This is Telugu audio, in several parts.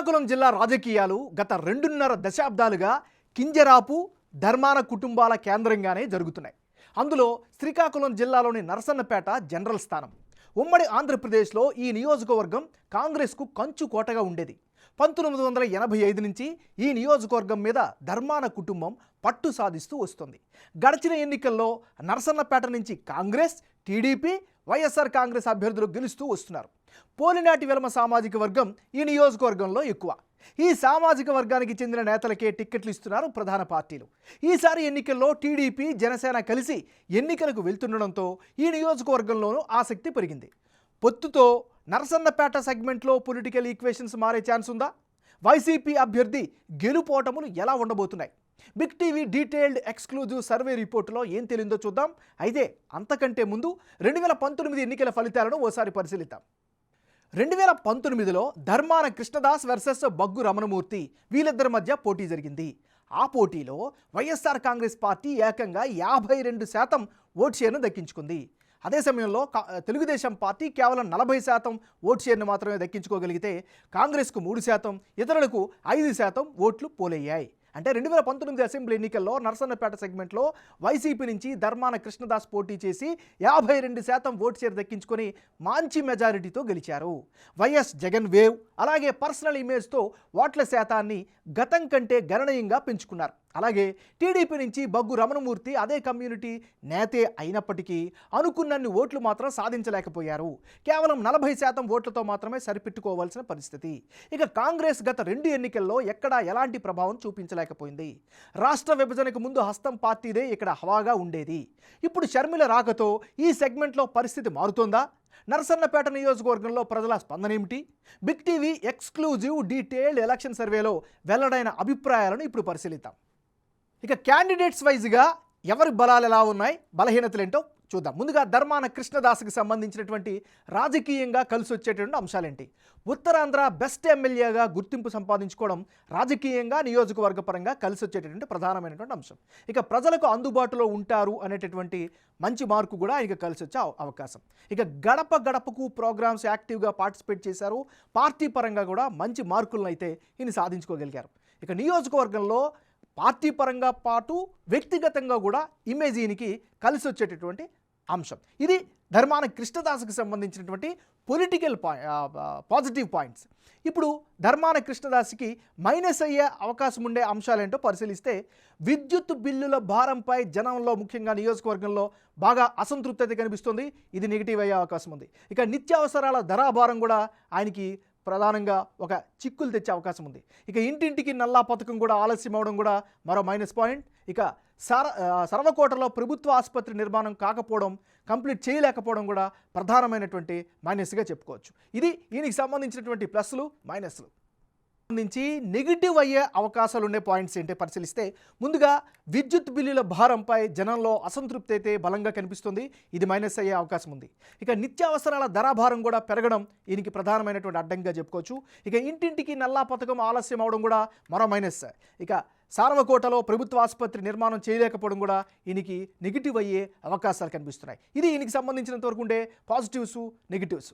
శ్రీకాకుళం జిల్లా రాజకీయాలు గత 2.5 దశాబ్దాలుగా కింజరాపు ధర్మాన కుటుంబాల కేంద్రంగానే జరుగుతున్నాయి. అందులో శ్రీకాకుళం జిల్లాలోని నరసన్నపేట జనరల్ స్థానం. ఉమ్మడి ఆంధ్రప్రదేశ్లో ఈ నియోజకవర్గం కాంగ్రెస్కు కంచు కోటగా ఉండేది. 1985 నుంచి ఈ నియోజకవర్గం మీద ధర్మాన కుటుంబం పట్టు సాధిస్తూ వస్తుంది. గడిచిన ఎన్నికల్లో నరసన్నపేట నుంచి కాంగ్రెస్, టీడీపీ, వైఎస్ఆర్ కాంగ్రెస్ అభ్యర్థులు గెలుస్తూ వస్తున్నారు. పోలినాటి వెలమ సామాజిక వర్గం ఈ నియోజకవర్గంలో ఎక్కువ. ఈ సామాజిక వర్గానికి చెందిన నేతలకే టిక్కెట్లు ఇస్తున్నారు ప్రధాన పార్టీలు. ఈసారి ఎన్నికల్లో టీడీపీ, జనసేన కలిసి ఎన్నికలకు వెళ్తుండడంతో ఈ నియోజకవర్గంలోనూ ఆసక్తి పెరిగింది. పొత్తుతో నరసన్నపేట సెగ్మెంట్లో పొలిటికల్ ఈక్వేషన్స్ మారే ఛాన్స్ ఉందా? వైసీపీ అభ్యర్థి గెలుపోటములు ఎలా ఉండబోతున్నాయి? Big TV detailed exclusive survey రిపోర్టులో ఏం తెలిందో చూద్దాం. అయితే అంతకంటే ముందు 2019 ఎన్నికల ఫలితాలను ఓసారి పరిశీలిద్దాం. 2019లో ధర్మాన కృష్ణదాస్ వర్సెస్ బగ్గు రమణమూర్తి వీళ్ళిద్దరి మధ్య పోటీ జరిగింది. ఆ పోటీలో వైఎస్ఆర్ కాంగ్రెస్ పార్టీ ఏకంగా 52% ఓట్ షేర్ను దక్కించుకుంది. అదే సమయంలో తెలుగుదేశం పార్టీ కేవలం 40% ఓట్ షేర్ను మాత్రమే దక్కించుకోగలిగితే కాంగ్రెస్కు 3%, ఇతరులకు 5% ఓట్లు పోలయ్యాయి. అంటే 2019 అసెంబ్లీ ఎన్నికల్లో నరసన్నపేట సెగ్మెంట్లో వైసీపీ నుంచి ధర్మాన కృష్ణదాస్ పోటీ చేసి 52% ఓట్ షేర్ దక్కించుకొని మంచి మెజారిటీతో గెలిచారు. వైఎస్ జగన్ వేవ్ అలాగే పర్సనల్ ఇమేజ్తో ఓట్ల శాతాన్ని గతం కంటే గణనీయంగా పెంచుకున్నారు. అలాగే టీడీపీ నుంచి బగ్గు రమణమూర్తి అదే కమ్యూనిటీ నేతే అయినప్పటికీ అనుకున్నన్ని ఓట్లు మాత్రం సాధించలేకపోయారు. కేవలం 40% ఓట్లతో మాత్రమే సరిపెట్టుకోవాల్సిన పరిస్థితి. ఇక కాంగ్రెస్ గత 2 ఎన్నికల్లో ఎక్కడా ఎలాంటి ప్రభావం చూపించలేకపోయింది. రాష్ట్ర విభజనకు ముందు హస్తం పార్టీదే ఇక్కడ హవాగా ఉండేది. ఇప్పుడు షర్మిల రాకతో ఈ సెగ్మెంట్లో పరిస్థితి మారుతోందా? నరసన్నపేట నియోజకవర్గంలో ప్రజల స్పందన ఏమిటి? Big TV exclusive detailed election సర్వేలో వెల్లడైన అభిప్రాయాలను ఇప్పుడు పరిశీలిద్దాం. ఇక క్యాండిడేట్స్ వైజ్గా ఎవరి బలాలు ఎలా ఉన్నాయి, బలహీనతలు ఏంటో చూద్దాం. ముందుగా ధర్మాన కృష్ణదాస్కి సంబంధించినటువంటి రాజకీయంగా కలిసి వచ్చేటువంటి అంశాలేంటి? ఉత్తరాంధ్ర బెస్ట్ ఎమ్మెల్యేగా గుర్తింపు సంపాదించుకోవడం రాజకీయంగా నియోజకవర్గపరంగా కలిసి వచ్చేటటువంటి ప్రధానమైనటువంటి అంశం. ఇక ప్రజలకు అందుబాటులో ఉంటారు అనేటటువంటి మంచి మార్కు కూడా ఆయనకి కలిసి వచ్చే అవకాశం. ఇక గడప గడపకు ప్రోగ్రామ్స్ యాక్టివ్గా పార్టిసిపేట్ చేశారు. పార్టీ పరంగా కూడా మంచి మార్కులను అయితే ఈయన సాధించుకోగలిగారు. ఇక నియోజకవర్గంలో పార్టీ పరంగా పాటు వ్యక్తిగతంగా కూడా ఇమేజ్ ఈయనకి కలిసి వచ్చేటటువంటి అంశం. ఇది ధర్మాన కృష్ణదాస్కి సంబంధించినటువంటి పొలిటికల్ పాజిటివ్ పాయింట్స్. ఇప్పుడు ధర్మాన కృష్ణదాస్కి మైనస్ అయ్యే అవకాశం ఉండే అంశాలేంటో పరిశీలిస్తే, విద్యుత్ బిల్లుల భారంపై జనంలో ముఖ్యంగా నియోజకవర్గంలో బాగా అసంతృప్తి కనిపిస్తుంది. ఇది నెగిటివ్ అయ్యే అవకాశం ఉంది. ఇక నిత్యావసరాల ధరాభారం కూడా ఆయనకి ప్రధానంగా ఒక చిక్కులు తెచ్చే అవకాశం ఉంది. ఇక ఇంటింటికి నల్లా పథకం కూడా ఆలస్యం అవడం కూడా మరో మైనస్ పాయింట్. ఇక సర్వకోటలో ప్రభుత్వ ఆసుపత్రి నిర్మాణం కాకపోవడం, కంప్లీట్ చేయలేకపోవడం కూడా ప్రధానమైనటువంటి మైనస్గా చెప్పుకోవచ్చు. ఇది ఈయనకి సంబంధించినటువంటి ప్లస్లు, మైనస్లు. సంబంధించి నెగిటివ్ అయ్యే అవకాశాలు ఉండే పాయింట్స్ ఏంటి పరిశీలిస్తే, ముందుగా విద్యుత్ బిల్లుల భారంపై జనంలో అసంతృప్తి అయితే బలంగా కనిపిస్తుంది. ఇది మైనస్ అయ్యే అవకాశం ఉంది. ఇక నిత్యావసరాల ధరాభారం కూడా పెరగడం ఈయనకి ప్రధానమైనటువంటి అడ్డంగా చెప్పుకోవచ్చు. ఇక ఇంటింటికి నల్లా పథకం ఆలస్యం అవడం కూడా మరో మైనస్. ఇక సారవకోటలో ప్రభుత్వ ఆసుపత్రి నిర్మాణం చేయలేకపోవడం కూడా ఈయనకి నెగిటివ్ అయ్యే అవకాశాలు కనిపిస్తున్నాయి. ఇది ఈయనకి సంబంధించినంత వరకు ఉండే పాజిటివ్స్, నెగిటివ్స్.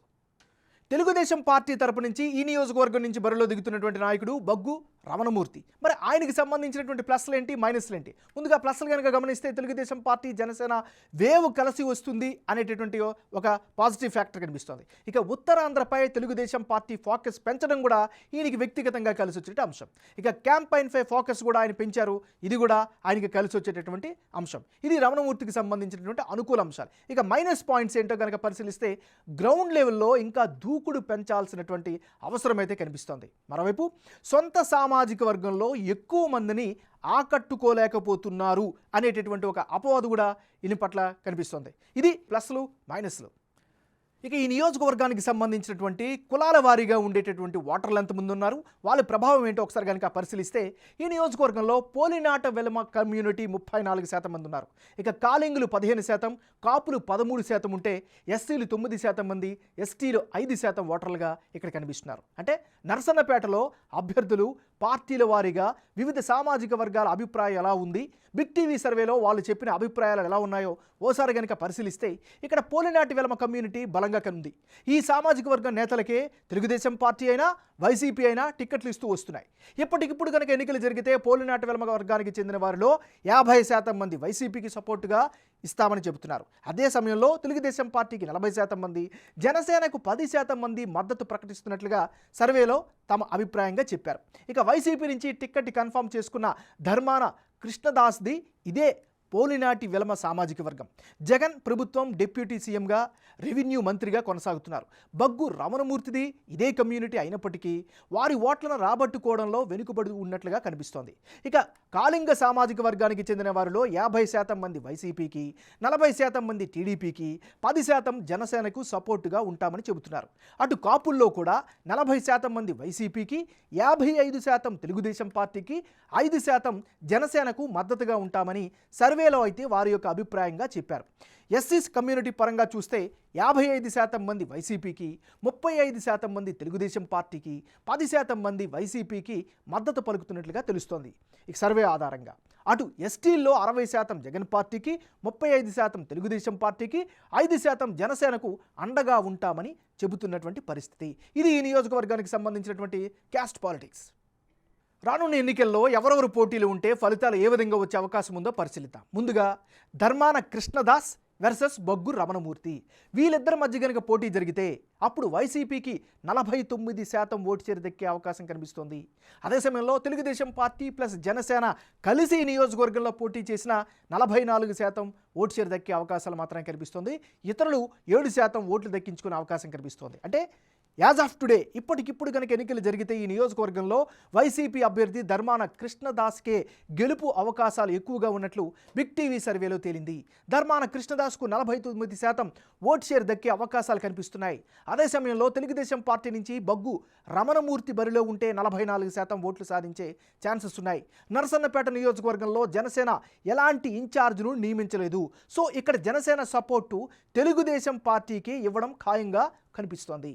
తెలుగుదేశం పార్టీ తరపు నుంచి ఈ నియోజకవర్గం నుంచి బరిలో దిగుతున్నటువంటి నాయకుడు బగ్గు రమణమూర్తి. మరి ఆయనకి సంబంధించినటువంటి ప్లస్లు ఏంటి, మైనస్లు ఏంటి? ముందుగా ప్లస్లు కనుక గమనిస్తే, తెలుగుదేశం పార్టీ, జనసేన వేవ్ కలిసి వస్తుంది అనేటటువంటి ఒక పాజిటివ్ ఫ్యాక్టర్ కనిపిస్తుంది. ఇక ఉత్తరాంధ్రపై తెలుగుదేశం పార్టీ ఫోకస్ పెంచడం కూడా ఈయనకి వ్యక్తిగతంగా కలిసి వచ్చేట అంశం. ఇక క్యాంపైన్పై ఫోకస్ కూడా ఆయన పెంచారు. ఇది కూడా ఆయనకి కలిసి వచ్చేటటువంటి అంశం. ఇది రమణమూర్తికి సంబంధించినటువంటి అనుకూల అంశాలు. ఇక మైనస్ పాయింట్స్ ఏంటో కనుక పరిశీలిస్తే, గ్రౌండ్ లెవెల్లో ఇంకా దూకుడు పెంచాల్సినటువంటి అవసరం అయితే కనిపిస్తోంది. మరోవైపు సొంత సామాజిక వర్గంలో ఎక్కువ మందిని ఆకట్టుకోలేకపోతున్నారు అనేటటువంటి ఒక అపవాదు కూడా ఈయన పట్ల కనిపిస్తోంది. ఇది ప్లస్లు, మైనస్లు. ఇక ఈ నియోజకవర్గానికి సంబంధించినటువంటి కులాల వారీగా ఉండేటటువంటి ఓటర్లు ఎంతమంది ఉన్నారు, వాళ్ళ ప్రభావం ఏంటో ఒకసారి కనుక పరిశీలిస్తే, ఈ నియోజకవర్గంలో పోలినాట వెలమ కమ్యూనిటీ 34% మంది ఉన్నారు. ఇక కాలింగులు 15%, కాపులు 13% ఉంటే ఎస్సీలు 9% మంది, ఎస్టీలు 5% ఓటర్లుగా ఇక్కడ కనిపిస్తున్నారు. అంటే నరసన్నపేటలో అభ్యర్థులు పార్టీల వారీగా వివిధ సామాజిక వర్గాల అభిప్రాయం ఎలా ఉంది, బిగ్ టీవీ సర్వేలో వాళ్ళు చెప్పిన అభిప్రాయాలు ఎలా ఉన్నాయో ఓసారి కనుక పరిశీలిస్తే ఇక్కడ పోలినాటి వెలమ కమ్యూనిటీ బలంగా కనుంది. ఈ సామాజిక వర్గం నేతలకే తెలుగుదేశం పార్టీ అయినా వైసీపీ అయినా టిక్కెట్లు ఇస్తూ వస్తున్నాయి. ఇప్పటికిప్పుడు కనుక ఎన్నికలు జరిగితే పోలినాటి వెలమ వర్గానికి చెందిన వారిలో 50% మంది వైసీపీకి సపోర్టుగా ఇస్తామని చెబుతున్నారు. అదే సమయంలో తెలుగుదేశం పార్టీకి 40% మంది, జనసేనకు 10% మంది మద్దతు ప్రకటిస్తున్నట్లుగా సర్వేలో తమ అభిప్రాయంగా చెప్పారు. ఇక వైసీపీ నుంచి టిక్కెట్ కన్ఫర్మ్ చేసుకున్న ధర్మాన కృష్ణదాస్ది ఇదే పోలినాటి వెలమ సామాజిక వర్గం. జగన్ ప్రభుత్వం డిప్యూటీ సీఎంగా, రెవెన్యూ మంత్రిగా కొనసాగుతున్నారు. బగ్గు రమణమూర్తిది ఇదే కమ్యూనిటీ అయినప్పటికీ వారి ఓట్లను రాబట్టుకోవడంలో వెనుకబడి ఉన్నట్లుగా కనిపిస్తోంది. ఇక కాళింగ సామాజిక వర్గానికి చెందిన వారిలో 50% మంది వైసీపీకి, 40% మంది టీడీపీకి, 10% జనసేనకు సపోర్టుగా ఉంటామని చెబుతున్నారు. అటు కాపుల్లో కూడా 40% మంది వైసీపీకి, 55% తెలుగుదేశం పార్టీకి, 5% జనసేనకు మద్దతుగా ఉంటామని సర్వేలో అయితే వారి యొక్క అభిప్రాయంగా చెప్పారు. ఎస్సీస్ కమ్యూనిటీ పరంగా చూస్తే 55% మంది వైసీపీకి, 35% మంది తెలుగుదేశం పార్టీకి, 10% మంది వైసీపీకి మద్దతు పలుకుతున్నట్లుగా తెలుస్తోంది ఈ సర్వే ఆధారంగా. అటు ఎస్టీల్లో 60% జగన్ పార్టీకి, 35% తెలుగుదేశం పార్టీకి, 5% జనసేనకు అండగా ఉంటామని చెబుతున్నటువంటి పరిస్థితి. ఇది ఈ నియోజకవర్గానికి సంబంధించినటువంటి క్యాస్ట్ పాలిటిక్స్. రానున్న ఎన్నికల్లో ఎవరెవరు పోటీలు ఉంటే ఫలితాలు ఏ విధంగా వచ్చే అవకాశం ఉందో పరిశీలిద్దాం. ముందుగా ధర్మాన కృష్ణదాస్ వర్సెస్ బగ్గు రమణమూర్తి. వీళ్ళిద్దరి మధ్య కనుక పోటీ జరిగితే అప్పుడు వైసీపీకి 49% ఓటు షేర్ దక్కే అవకాశం కనిపిస్తోంది. అదే సమయంలో తెలుగుదేశం పార్టీ ప్లస్ జనసేన కలిసి నియోజకవర్గంలో పోటీ చేసిన 44% ఓటు షేర్ దక్కే అవకాశాలు మాత్రమే కనిపిస్తోంది. ఇతరులు 7% ఓట్లు దక్కించుకునే అవకాశం కనిపిస్తోంది. అంటే యాజ్ ఆఫ్ టుడే ఇప్పటికిప్పుడు కనుక ఎన్నికలు జరిగితే ఈ నియోజకవర్గంలో వైసీపీ అభ్యర్థి ధర్మాన కృష్ణదాస్కే గెలుపు అవకాశాలు ఎక్కువగా ఉన్నట్లు బిగ్ టీవీ సర్వేలో తేలింది. ధర్మాన కృష్ణదాస్కు 49% ఓట్ షేర్ దక్కే అవకాశాలు కనిపిస్తున్నాయి. అదే సమయంలో తెలుగుదేశం పార్టీ నుంచి బగ్గు రమణమూర్తి బరిలో ఉంటే 44% ఓట్లు సాధించే ఛాన్సెస్ ఉన్నాయి. నరసన్నపేట నియోజకవర్గంలో జనసేన ఎలాంటి ఇన్ఛార్జ్ను నియమించలేదు. సో ఇక్కడ జనసేన సపోర్టు తెలుగుదేశం పార్టీకి ఇవ్వడం ఖాయంగా కనిపిస్తోంది.